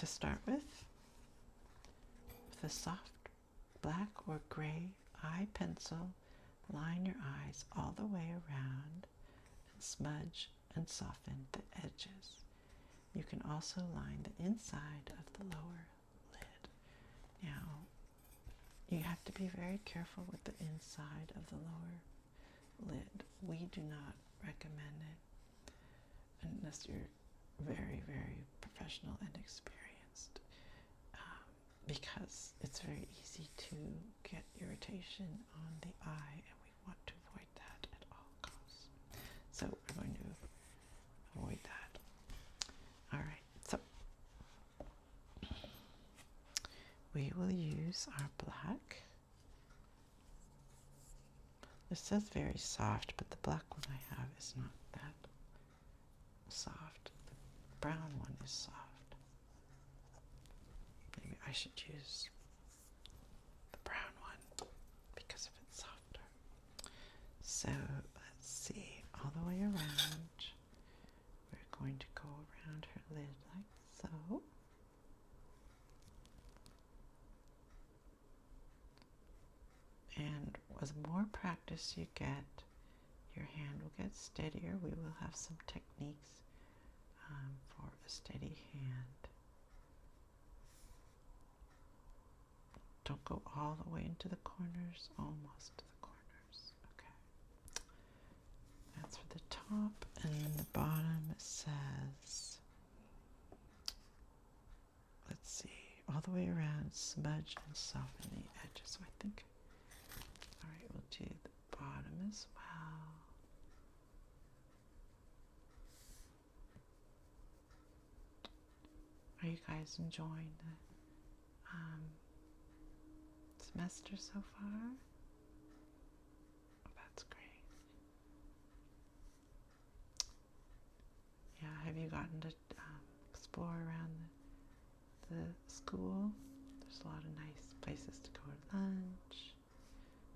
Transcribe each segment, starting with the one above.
start with a soft black or gray eye pencil, line your eyes all the way around and smudge and soften the edges. You can also line the inside of the lower lid. Now, you have to be very careful with the inside of the lower lid. We do not recommend it unless you're very, very professional and experienced, because it's very easy to get irritation on the eye, and we want to avoid that at all costs. So we're going to avoid that. All right, so we will use our black. This says very soft, but the black one I have is not that soft. The brown one is soft. Maybe I should use the brown one because if it's softer. So let's see, all the way around. We're going to go around her lid like so. And as more practice you get, your hand will get steadier. We will have some techniques for a steady hand. Don't go all the way into the corners, almost to the corners. Okay. That's for the top, and then the bottom it says, let's see, all the way around, smudge and soften the edges. So I think, all right, we'll do the bottom as well. Are you guys enjoying the semester so far? Oh, that's great. Yeah, have you gotten to explore around the school? There's a lot of nice places to go to lunch,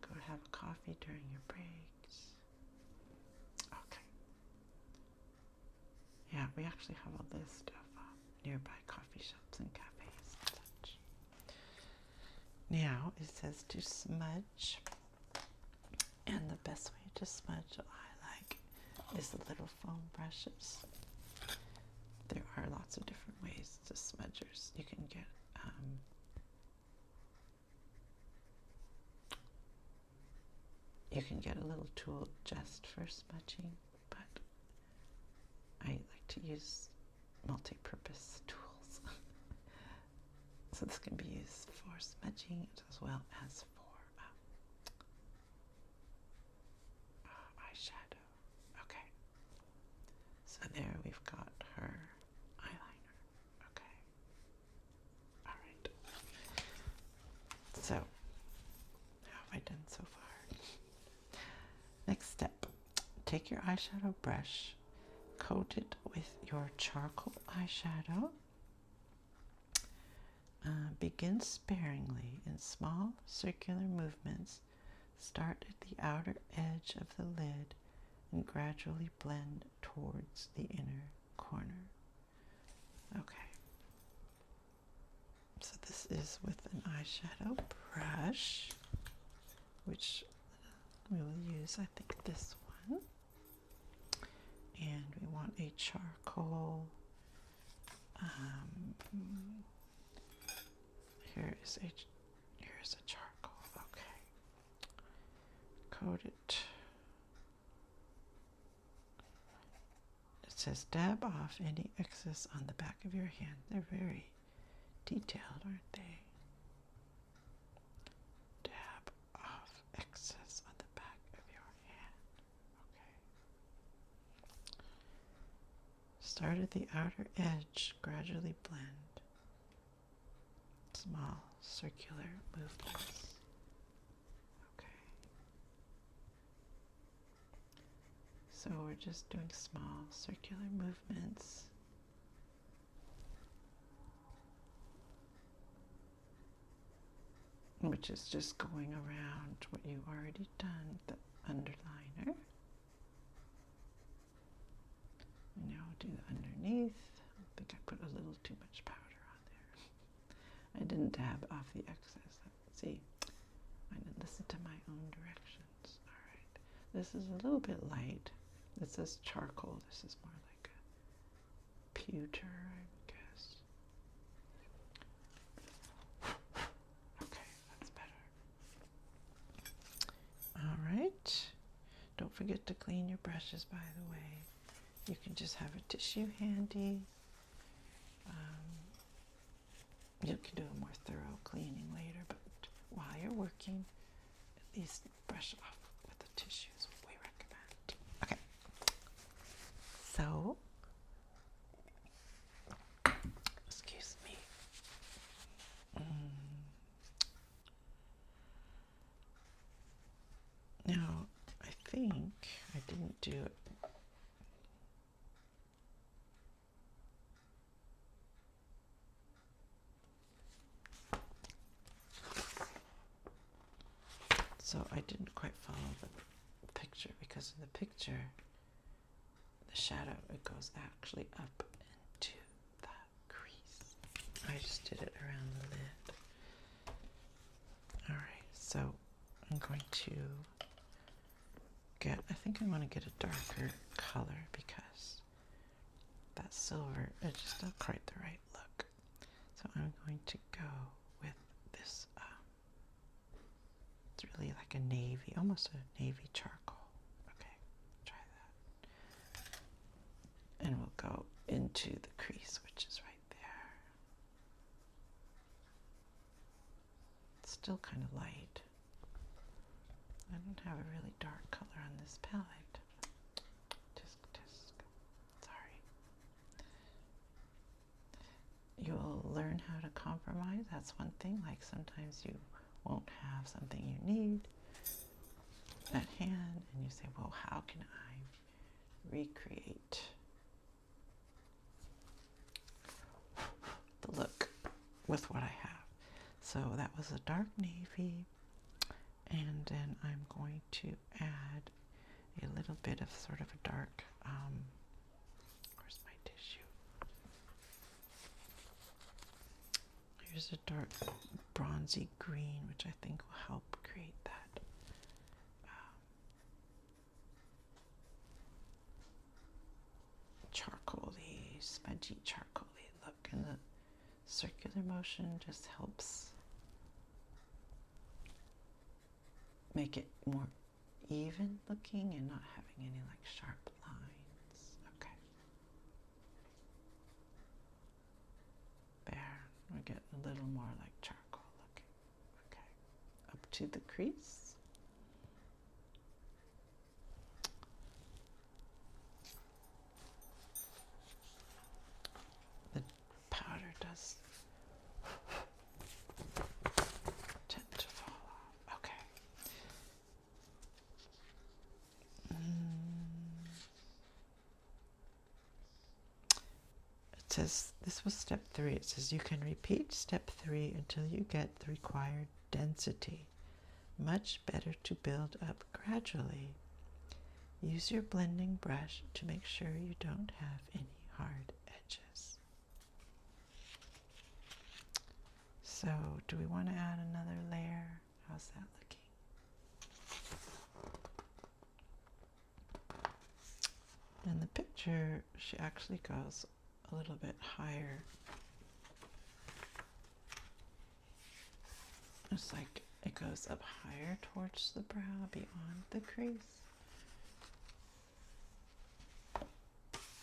go to have a coffee during your breaks. Okay. Yeah, we actually have a list of nearby coffee shops and cafes and such. Now it says to smudge, and the best way to smudge I like is the little foam brushes. There are lots of different ways to smudgers. You can get a little tool just for smudging, but I like to use multi-purpose tools. So this can be used for smudging as well as for eyeshadow. Okay. So there we've got her eyeliner. Okay. All right. So how have I done so far? Next step. Take your eyeshadow brush, coat it with your charcoal eyeshadow. Begin sparingly in small circular movements. Start at the outer edge of the lid and gradually blend towards the inner corner. Okay. So this is with an eyeshadow brush, which we will use, I think, this one. And we want a charcoal. Here's a charcoal. Okay. Coat it. It says dab off any excess on the back of your hand. They're very detailed, aren't they? Dab off excess on the back of your hand. Okay. Start at the outer edge, gradually blend. Small circular movements. Okay. So we're just doing small circular movements. Which is just going around what you've already done, the underliner. And now do the underneath. I think I put a little too much powder on there. I didn't dab off the excess. See, I didn't listen to my own directions. All right. This is a little bit light. This is charcoal. This is more like a pewter, I guess. Okay, that's better. All right. Don't forget to clean your brushes, by the way. You can just have a tissue handy. You can do a more thorough cleaning later, but while you're working, at least brush off with the tissue is what we recommend. Okay. So, excuse me. Now, I think I didn't do it. So I didn't quite follow the picture, because in the picture, the shadow, it goes actually up into the crease. I just did it around the lid. All right, so I'm going to I think I want to get a darker color, because that silver is just not quite the right look. So I'm going to go with this, it's really like a navy, almost a navy charcoal. Okay, try that. And we'll go into the crease, which is right there. It's still kind of light. I don't have a really dark color on this palette. Tisk. Sorry. You'll learn how to compromise. That's one thing. Like sometimes you won't have something you need at hand, and you say, well, how can I recreate the look with what I have? So that was a dark navy. And then I'm going to add a little bit of sort of a dark, where's my tissue? Here's a dark bronzy green, which I think will help create that charcoaly, smudgy charcoaly look. And the circular motion just helps make it more even looking and not having any like sharp lines. Okay. There, we're getting a little more like charcoal looking. Okay. Up to the crease. The powder does tend to fall off. Okay. It says, this was step 3. It says you can repeat step 3 until you get the required density. Much better to build up gradually. Use your blending brush to make sure you don't have any hard edges. So, do we want to add another layer? How's that looking? In the picture, she actually goes a little bit higher. It's like it goes up higher towards the brow, beyond the crease.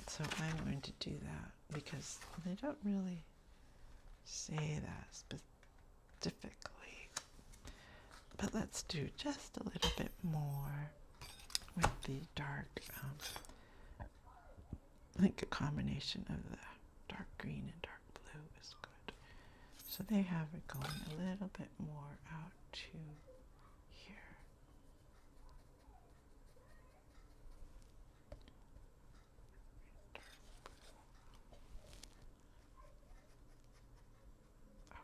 So I'm going to do that, because they don't really say that specifically. But let's do just a little bit more with the dark, I think a combination of the dark green and dark blue is good. So they have it going a little bit more out to here.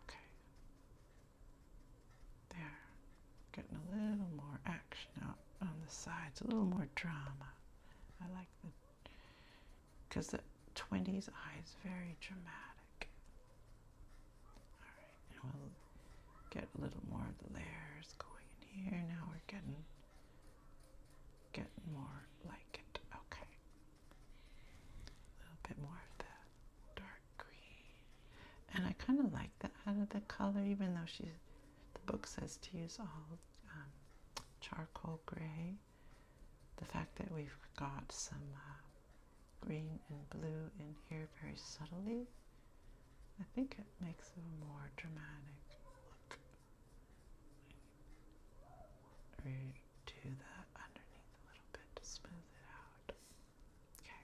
Okay. There. Getting a little more action out on the sides, a little more drama. I like the, because the 20s eye is very dramatic. All right, and get a little more of the layers going in here. Now we're getting more like it. Okay. A little bit more of the dark green. And I kind of like that out of the color, even though the book says to use all charcoal gray. The fact that we've got some green and blue in here very subtly, I think it makes a more dramatic look. Redo that underneath a little bit to smooth it out. Okay.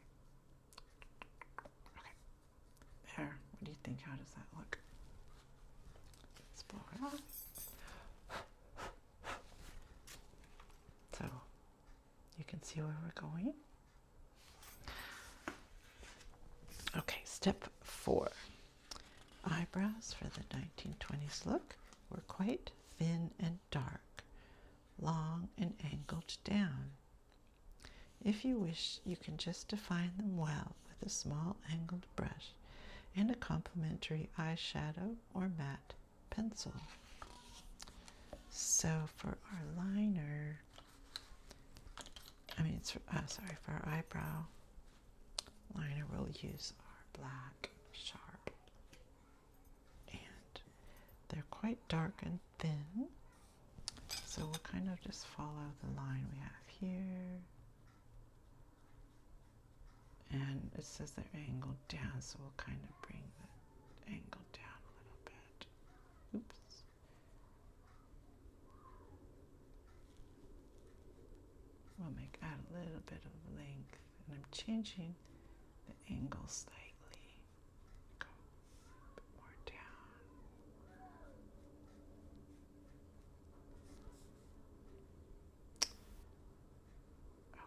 Okay. There. What do you think? How does that look? Let's blow it off. So you can see where we're going. Okay, step 4. Eyebrows for the 1920s look were quite thin and dark, long and angled down. If you wish, you can just define them well with a small angled brush and a complementary eyeshadow or matte pencil. So for our liner, for our eyebrow liner, we'll use our black sharp. And they're quite dark and thin, so we'll kind of just follow the line we have here. And it says they're angled down, so we'll kind of bring the angle down a little bit. Oops. We'll add a little bit of length, and I'm changing the angle slightly. Go a bit more down.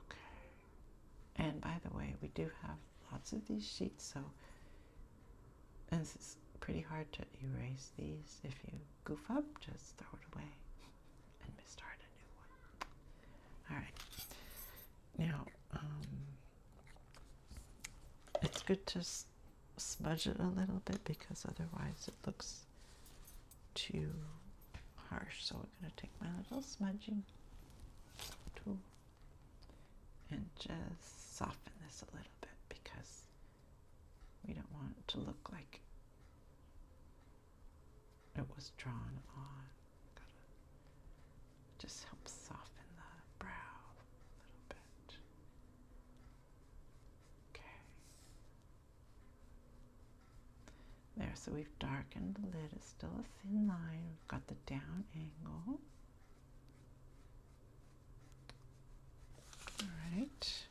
Okay. And by the way, we do have lots of these sheets, and this is pretty hard to erase these. If you goof up, just throw it away and start a new one. All right. Now, it's good to smudge it a little bit because otherwise it looks too harsh. So we're going to take my little smudging tool and just soften this a little bit because we don't want it to look like it was drawn on. Just help soften the brow a little bit. Okay. There, so we've darkened the lid. It's still a thin line. We've got the down angle. All right.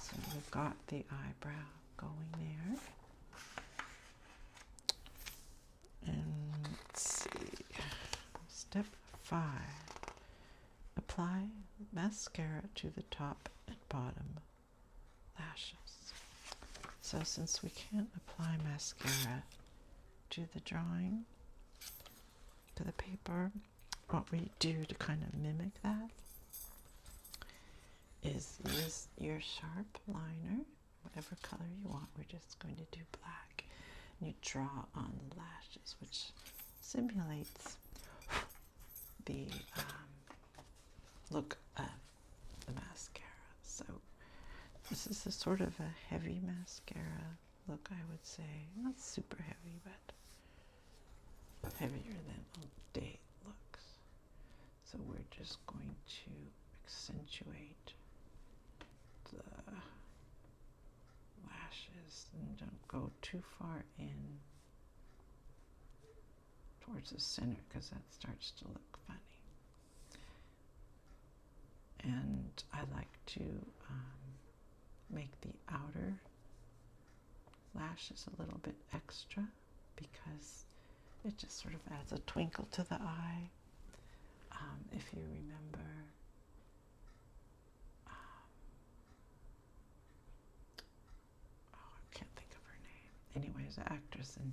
So we've got the eyebrow going there. And let's see. Step 5. Apply mascara to the top and bottom lashes. So since we can't apply mascara to the drawing, to the paper, what we do to kind of mimic that is use your sharp liner, whatever color you want. We're just going to do black. And you draw on the lashes, which simulates the look of the mascara. So this is a sort of a heavy mascara look, I would say. Not super heavy, but heavier than Old Date looks. So we're just going to accentuate the lashes and don't go too far in towards the center because that starts to look funny. And I like to make the outer lashes a little bit extra because it just sort of adds a twinkle to the eye. If you remember, I can't think of her name. Anyways, the actress, and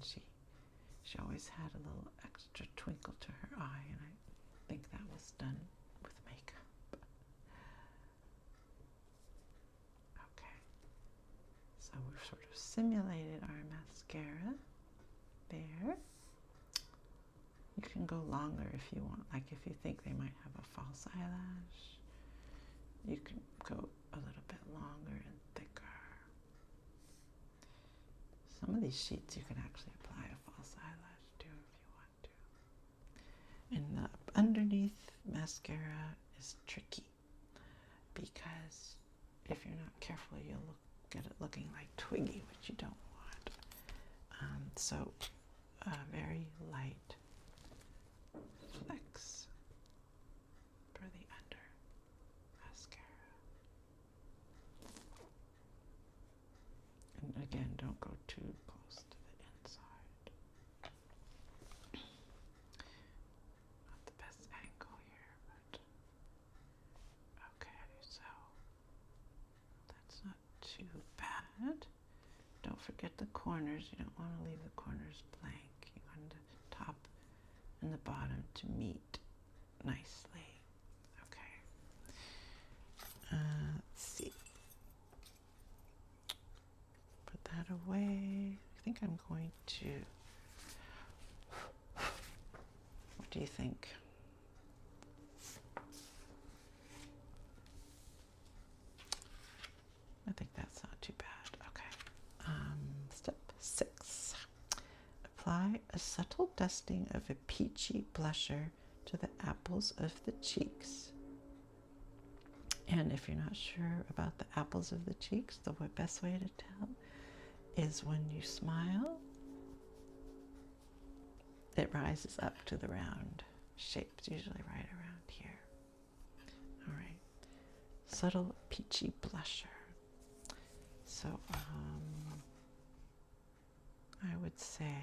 she always had a little extra twinkle to her eye, and I think that was done with makeup. Okay, so we've sort of simulated our mascara there. You can go longer if you want. Like if you think they might have a false eyelash, you can go a little bit longer and thicker. Some of these sheets you can actually apply a false eyelash to if you want to. And the underneath mascara is tricky because if you're not careful, you'll get it looking like Twiggy, which you don't want. So very light flecks for the under mascara. And again, don't go too close to the inside. Not the best angle here, but okay, so that's not too bad. Don't forget the corners. You don't want to leave the corners blank. You want the top and the bottom to meet nicely. Okay. Let's see. Put that away. I think I'm going to. What do you think? I think that's not too bad. Okay. Step 6. Apply a subtle dusting of a peachy blusher to the apples of the cheeks. And if you're not sure about the apples of the cheeks, the best way to tell is when you smile, it rises up to the round shape, usually right around here. All right. Subtle peachy blusher. So, I would say,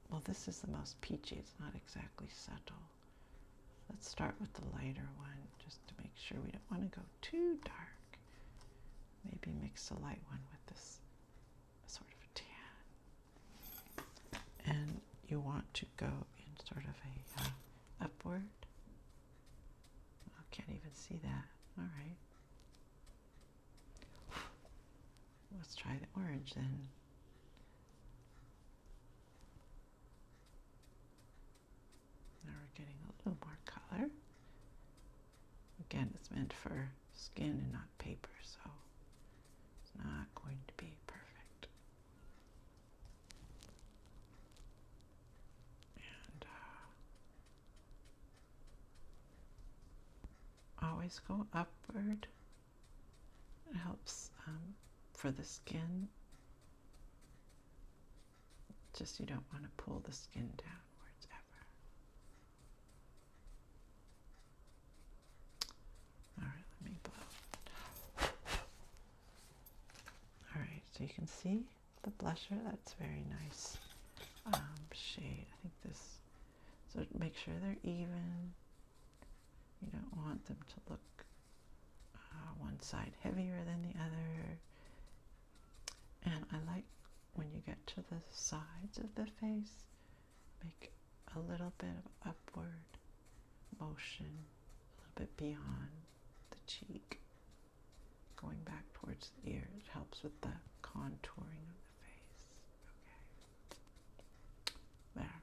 well, this is the most peachy. It's not exactly subtle. Let's start with the lighter one, just to make sure we don't want to go too dark. Maybe mix the light one with this sort of tan. And you want to go in sort of a upward. I can't even see that. All right. Let's try the orange then. Now we're getting a little more color. Again, it's meant for skin and not paper, so it's not going to be perfect. And always go upward. It helps for the skin. Just you don't want to pull the skin downwards ever. All right, let me blow. All right, so you can see the blusher. That's very nice shade. I think this. So make sure they're even. You don't want them to look one side heavier than the other. And I like when you get to the sides of the face, make a little bit of upward motion, a little bit beyond the cheek, going back towards the ear. It helps with the contouring of the face. Okay. There.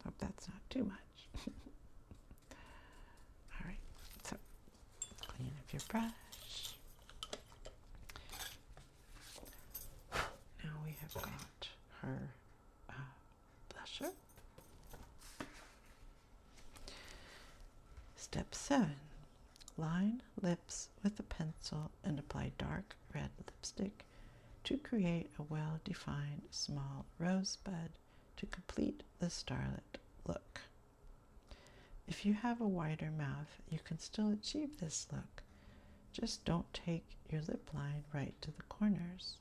Hope that's not too much. All right, so clean up your brush. Now we have got her blusher. Step 7. Line lips with a pencil and apply dark red lipstick to create a well-defined small rosebud to complete the starlet look. If you have a wider mouth, you can still achieve this look. Just don't take your lip line right to the corners.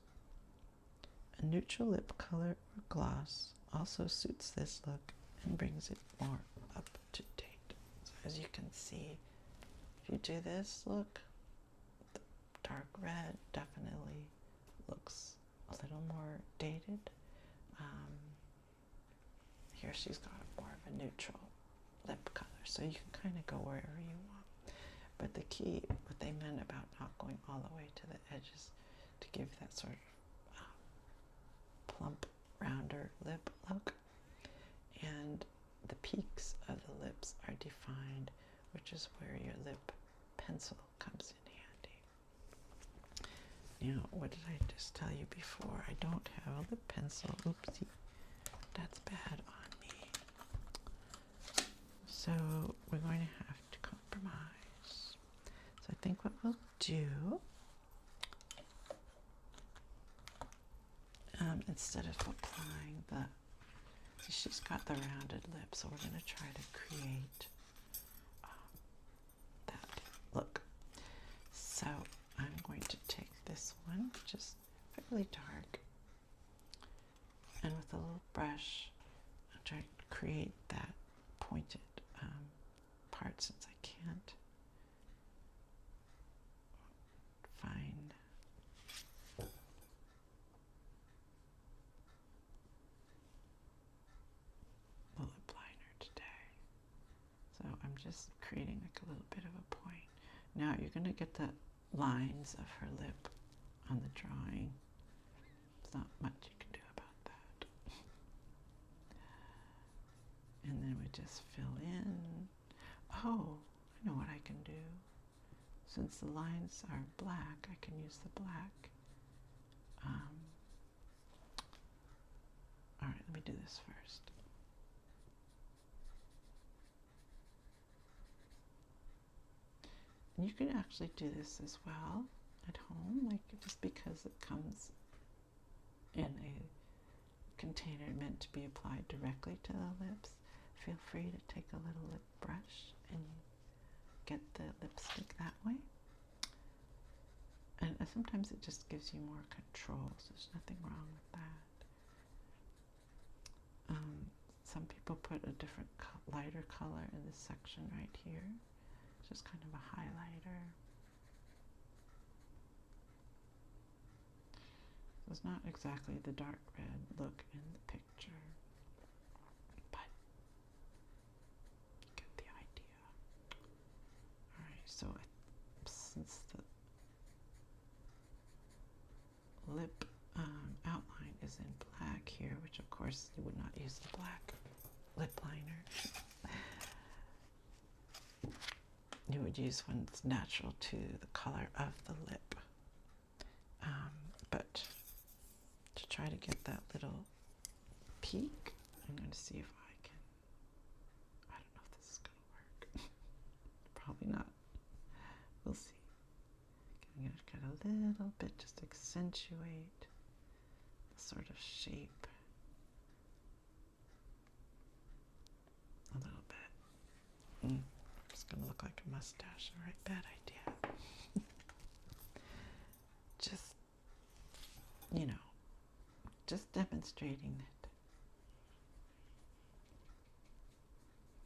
A neutral lip color or gloss also suits this look and brings it more up to date. So as you can see, if you do this look, the dark red definitely looks a little more dated. Here she's got more of a neutral lip color, so you can kind of go wherever you want. But the key, what they meant about not going all the way to the edges, to give that sort of plump rounder lip look. And the peaks of the lips are defined, which is where your lip pencil comes in handy. Now, what did I just tell you before? I don't have a lip pencil. Oopsie. That's bad on me. So we're going to have to compromise. So I think what we'll do, instead of applying the, so she's got the rounded lip, so we're going to try to create that look. So I'm going to take this one, which is fairly dark, and with a little brush, I'm trying to create that pointed part, since I can't find the lip liner today. So I'm just creating like a little bit of a point. Now you're going to get the lines of her lip on the drawing. There's not much you can do about that. And then we just fill in. Oh, I know what I can do. Since the lines are black, I can use the black. All right, let me do this first. And you can actually do this as well at home, like just because it comes in a container meant to be applied directly to the lips. Feel free to take a little lip brush and get the lipstick that way. And sometimes it just gives you more control, so there's nothing wrong with that. Some people put a different lighter color in this section right here. It's just kind of a highlighter. So it's not exactly the dark red look in the picture, but you get the idea. Alright, so since the lip outline is in black here, which of course you would not use the black lip liner. You would use one that's natural to the color of the lip. But to try to get that little peak, I'm going to see if I can, I don't know if this is going to work. Probably not. We'll see. I'm going to get a little bit, just accentuate the sort of shape a little bit. It's going to look like a mustache. All right, bad idea. Just, you know, just demonstrating that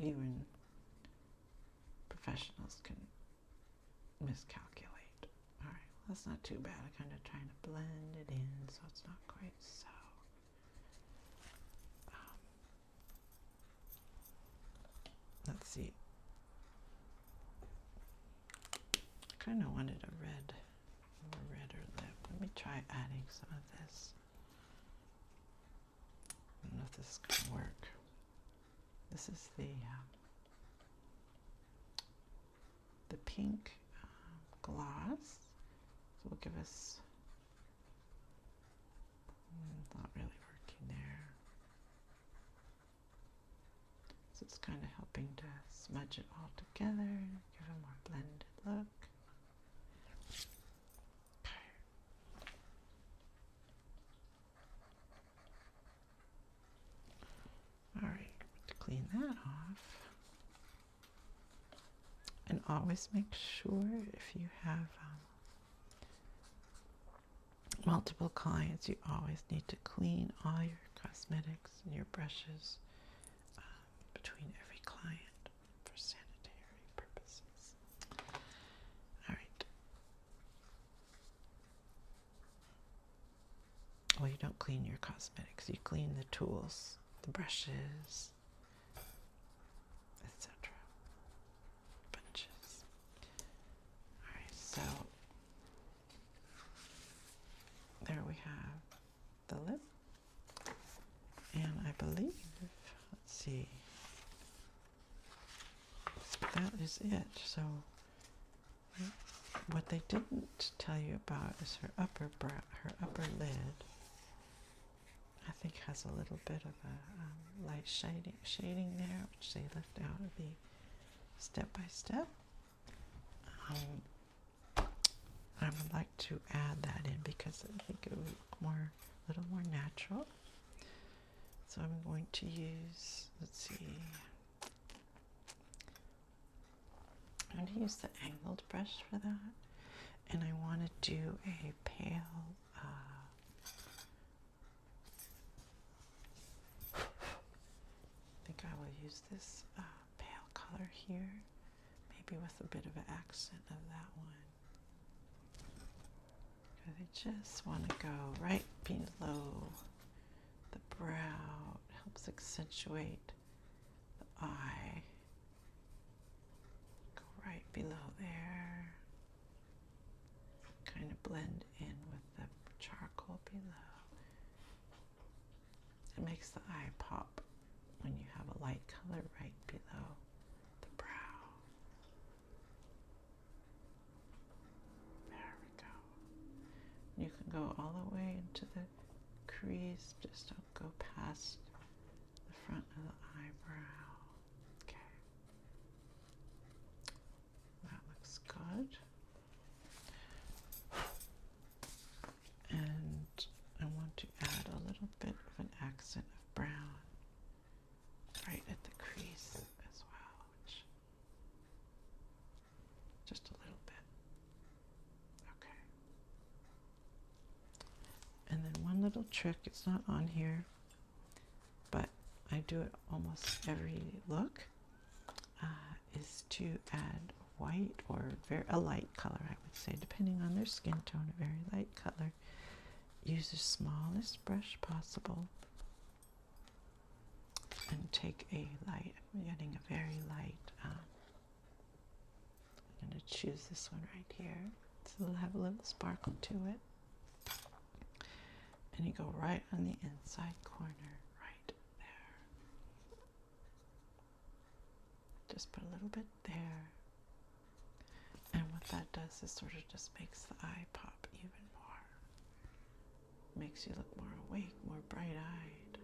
even professionals can miscalculate. All right, well, that's not too bad. I'm kind of trying to blend it in so it's not quite so. Let's see. I kind of wanted a redder lip. Let me try adding some of this. I don't know if this is going to work. This is the pink gloss. So we'll give us, not really working there. So it's kind of helping to smudge it all together, give a more blended look. All right, to clean that off. And always make sure if you have multiple clients, you always need to clean all your cosmetics and your brushes between every client for sanitary purposes. All right. Well, you don't clean your cosmetics. You clean the tools, the brushes, etc. Bunches. All right, so there we have the lip. believe, let's see, that is it. So what they didn't tell you about is her upper upper lid. I think has a little bit of a light shading there, which they left out of the step by step. I would like to add that in because I think it would look a little more natural. So I'm going to use, let's see, I'm going to use the angled brush for that, and I want to do a pale, I think I will use this pale color here, maybe with a bit of an accent of that one. Because I just want to go right below the brow. It helps accentuate the eye. Go right below there. Kind of blend in with the charcoal below. It makes the eye pop when you have a light color right below the brow. There we go. You can go all the way into the crease, just don't go past the front of the eyebrow. Okay. That looks good. And I want to add a little bit of an accent of brown right at the crease as well. Just a little bit. Okay. And then one little trick, it's not on here, but I do it almost every look, is to add white or a light color, I would say, depending on their skin tone, a very light color. Use the smallest brush possible and take a light, I'm getting a very light, I'm going to choose this one right here. So it'll have a little sparkle to it. And you go right on the inside corner, right there. Just put a little bit there. And what that does is sort of just makes the eye pop even more. Makes you look more awake, more bright-eyed.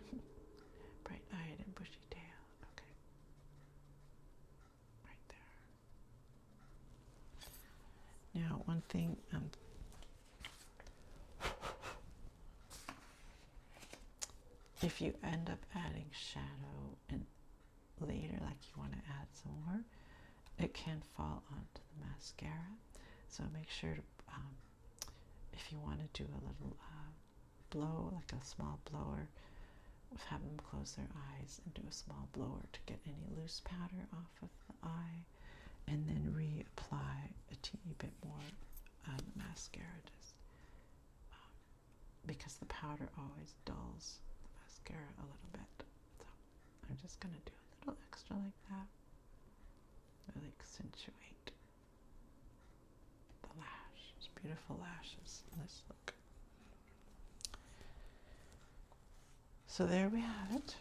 Bright-eyed and bushy-tailed. Okay. Right there. Now, one thing, if you end up adding shadow and later, like you want to add some more, it can fall onto the mascara. So make sure to, if you want to do a little blow, like a small blower, have them close their eyes and do a small blower to get any loose powder off of the eye, and then reapply a teeny bit more mascara, just because the powder always dulls the mascara a little bit. So I'm just going to do a little extra like that, really accentuate the lash. It's beautiful lashes. Let's look. So there we have it.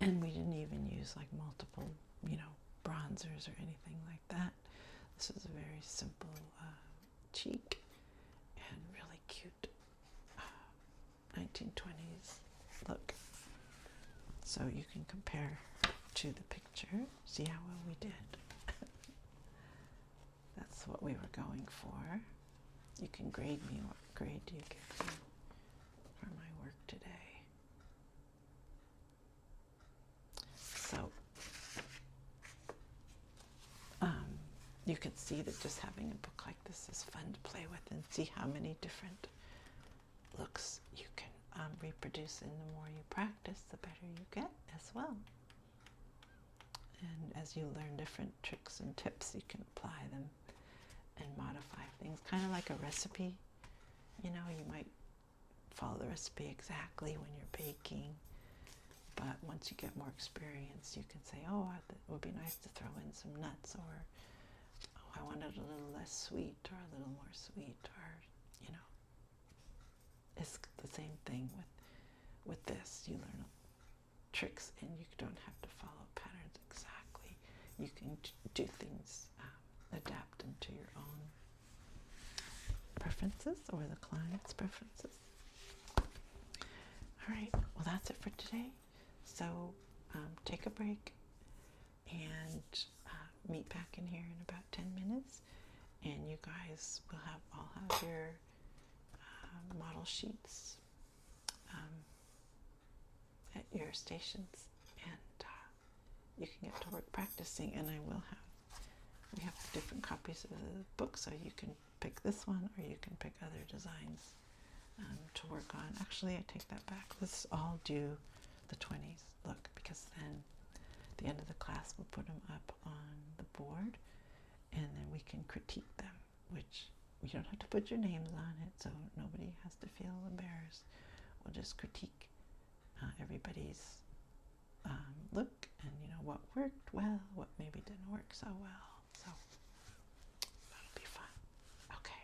And we didn't even use like multiple, bronzers or anything like that. This is a very simple cheek and really cute 1920s look. So you can compare to the picture, see how well we did. That's what we were going for. You can grade me. What grade do you give me for my work today? So you can see that just having a book like this is fun to play with and see how many different looks you can reproduce, and the more you practice, the better you get as well. And as you learn different tricks and tips, you can apply them and modify things, kind of like a recipe. You might follow the recipe exactly when you're baking, but once you get more experience, you can say, oh, it would be nice to throw in some nuts, or oh, I want it a little less sweet or a little more sweet, or it's the same thing with this. You learn tricks and you don't have to follow patterns exactly. You can do things, adapt them to your own preferences or the client's preferences. All right, well, that's it for today. So take a break and meet back in here in about 10 minutes, and you guys will all have your model sheets at your stations, and you can get to work practicing. And we have different copies of the book, so you can pick this one or you can pick other designs to work on. Actually, I take that back. Let's all do the 20s. Look, because then at the end of the class we'll put them up on the board, and then we can critique them, which you don't have to put your names on it, so nobody has to feel embarrassed. We'll just critique everybody's look, and what worked well, what maybe didn't work so well. So that'll be fun. Okay,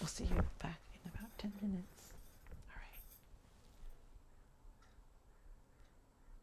we'll see you back in about 10 minutes.